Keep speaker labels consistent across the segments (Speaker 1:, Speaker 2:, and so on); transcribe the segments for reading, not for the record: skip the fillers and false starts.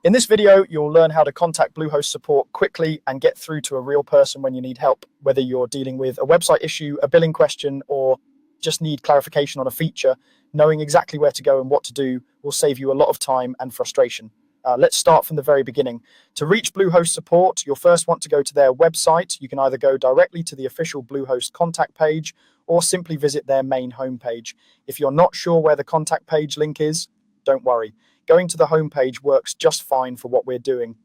Speaker 1: In this video, you'll learn how to contact Bluehost Support quickly and get through to a real person when you need help, whether you're dealing with a website issue, a billing question, or just need clarification on a feature. Knowing exactly where to go and what to do will save you a lot of time and frustration. Let's start from the very beginning. To reach Bluehost Support, you'll first want to go to their website. You can either go directly to the official Bluehost contact page or simply visit their main homepage. If you're not sure where the contact page link is, don't worry. Going to the homepage works just fine for what we're doing.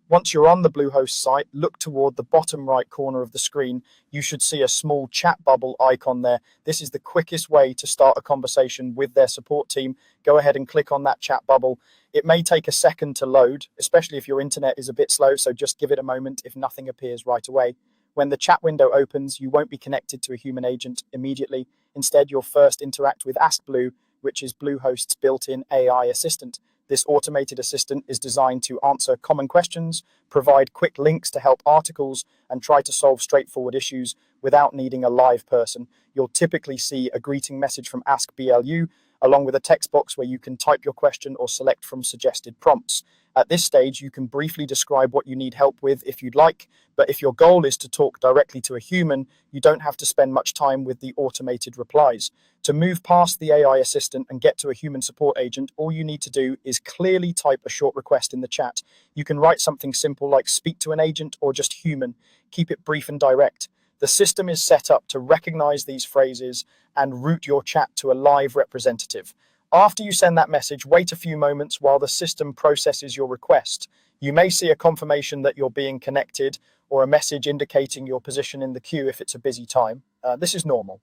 Speaker 1: Once you're on the Bluehost site, look toward the bottom right corner of the screen. You should see a small chat bubble icon there. This is the quickest way to start a conversation with their support team. Go ahead and click on that chat bubble. It may take a second to load, especially if your internet is a bit slow, so just give it a moment if nothing appears right away. When the chat window opens, you won't be connected to a human agent immediately. Instead, you'll first interact with Ask Blue, which is Bluehost's built-in AI assistant. This automated assistant is designed to answer common questions, provide quick links to help articles, and try to solve straightforward issues without needing a live person. You'll typically see a greeting message from Ask BLU, along with a text box where you can type your question or select from suggested prompts. At this stage, you can briefly describe what you need help with if you'd like, but if your goal is to talk directly to a human, you don't have to spend much time with the automated replies. To move past the AI assistant and get to a human support agent, all you need to do is clearly type a short request in the chat. You can write something simple like speak to an agent or just human. Keep it brief and direct. The system is set up to recognize these phrases and route your chat to a live representative. After you send that message, wait a few moments while the system processes your request. You may see a confirmation that you're being connected or a message indicating your position in the queue if it's a busy time. This is normal.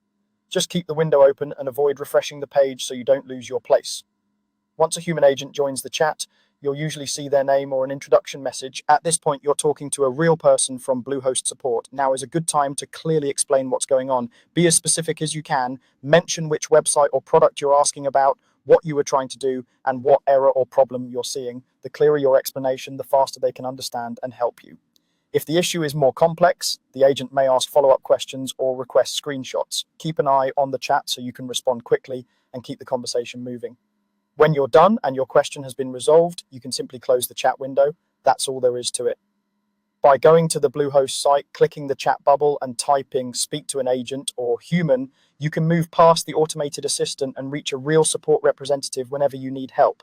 Speaker 1: Just keep the window open and avoid refreshing the page so you don't lose your place. Once a human agent joins the chat, you'll usually see their name or an introduction message. At this point, you're talking to a real person from Bluehost Support. Now is a good time to clearly explain what's going on. Be as specific as you can. Mention which website or product you're asking about, what you were trying to do, and what error or problem you're seeing. The clearer your explanation, the faster they can understand and help you. If the issue is more complex, the agent may ask follow-up questions or request screenshots. Keep an eye on the chat so you can respond quickly and keep the conversation moving. When you're done and your question has been resolved, you can simply close the chat window. That's all there is to it. By going to the Bluehost site, clicking the chat bubble and typing speak to an agent or human, you can move past the automated assistant and reach a real support representative whenever you need help.